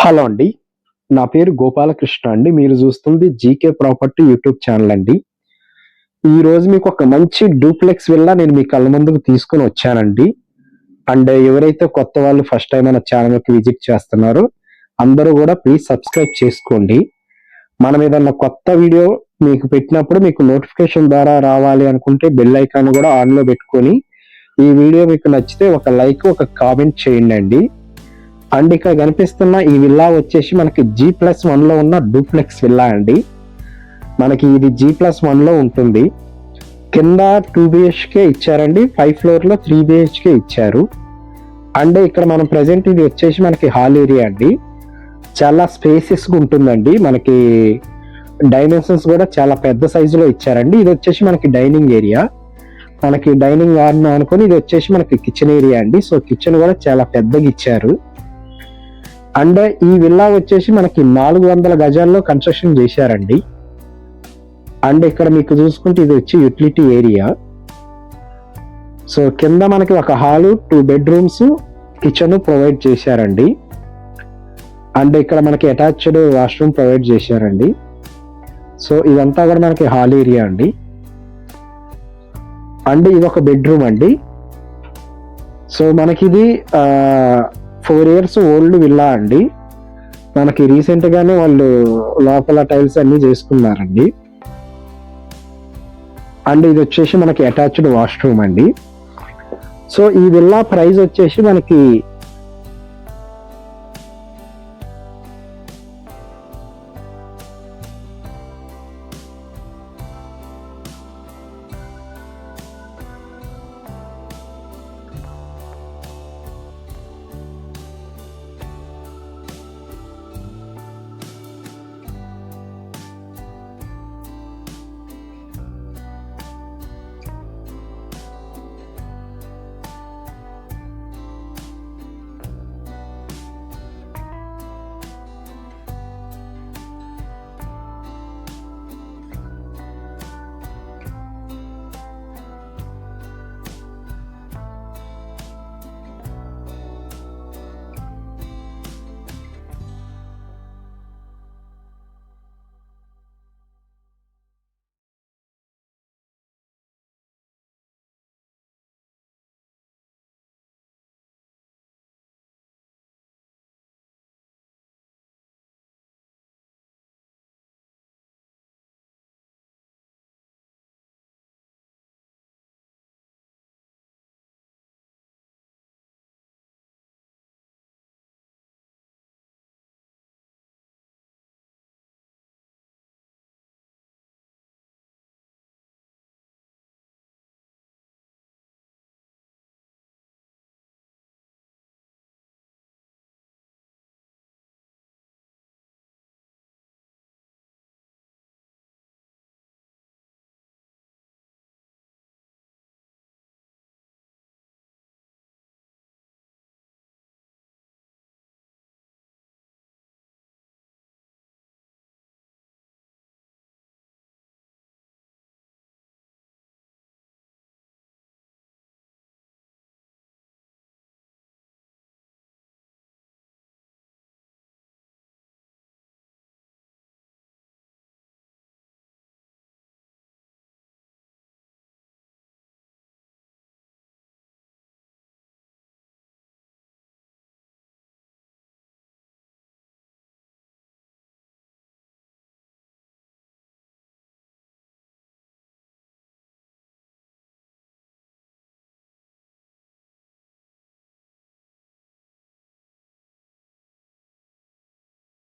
Hello అండి. నా పేరు గోపాలకృష్ణ అండి. మీరు చూస్తుంది జీకే ప్రాపర్టీ యూట్యూబ్ ఛానల్ అండి. ఈరోజు మీకు ఒక మంచి డూప్లెక్స్ విల్లా నేను మీ కళ్ళ ముందుకు తీసుకొని వచ్చానండి. అండ్ ఎవరైతే కొత్త వాళ్ళు ఫస్ట్ టైమ్ మన ఛానల్‌కి విజిట్ చేస్తున్నారో అందరూ గూడా ప్లీజ్ సబ్స్క్రైబ్ చేసుకోండి. మనం ఏదన్నా కొత్త వీడియో మీకు పెట్టినప్పుడు మీకు నోటిఫికేషన్ ద్వారా రావాలి అనుకుంటే బెల్ ఐకాన్ గూడా ఆన్‌లో పెట్టుకొని ఈ వీడియో మీకు నచ్చితే ఒక లైక్, ఒక కామెంట్ చేయండండి. అండ్ ఇక్కడ కనిపిస్తున్న ఈ విల్లా వచ్చేసి మనకి G+1 ఉన్న డూప్లెక్స్ విల్లా అండి. మనకి ఇది G+1 ఉంటుంది. కింద 2 బిహెచ్కే ఇచ్చారండి. 5 ఫ్లోర్‌లో 3 బిహెచ్కే ఇచ్చారు. అండ్ ఇక్కడ మనం ప్రెజెంట్ ఇది వచ్చేసి మనకి హాల్ ఏరియా అండి. చాలా స్పేసియస్‌గా ఉంటుందండి. మనకి డైమెన్షన్స్ కూడా చాలా పెద్ద సైజులో ఇచ్చారండి. ఇది వచ్చేసి మనకి డైనింగ్ ఏరియా. మనకి డైనింగ్ హాల్ అనుకోని ఇది వచ్చేసి మనకి కిచెన్ ఏరియా అండి. సో కిచెన్ కూడా చాలా పెద్దగా ఇచ్చారు. అండ్ ఈ విల్లా వచ్చేసి మనకి 400 గజాల్లో కన్స్ట్రక్షన్ చేశారండి. అండ్ ఇక్కడ మీకు చూసుకుంటే ఇది వచ్చి యూటిలిటీ ఏరియా. సో కింద మనకి ఒక హాలు, 2 బెడ్రూమ్స్, కిచెన్ ప్రొవైడ్ చేశారండి. అండ్ ఇక్కడ మనకి అటాచ్డ్ వాష్రూమ్ ప్రొవైడ్ చేశారండి. సో ఇదంతా కూడా మనకి హాల్ ఏరియా అండి. అండ్ ఇది ఒక బెడ్రూమ్ అండి. సో మనకి ఇది 4 ఇయర్స్ ఓల్డ్ విల్లా అండి. మనకి రీసెంట్ గానే వాళ్ళు లోపల టైల్స్ అన్ని చేసుకున్నారండి. అండ్ ఇది వచ్చేసి మనకి అటాచ్డ్ వాష్రూమ్ అండి. సో ఈ విల్లా ప్రైస్ వచ్చేసి మనకి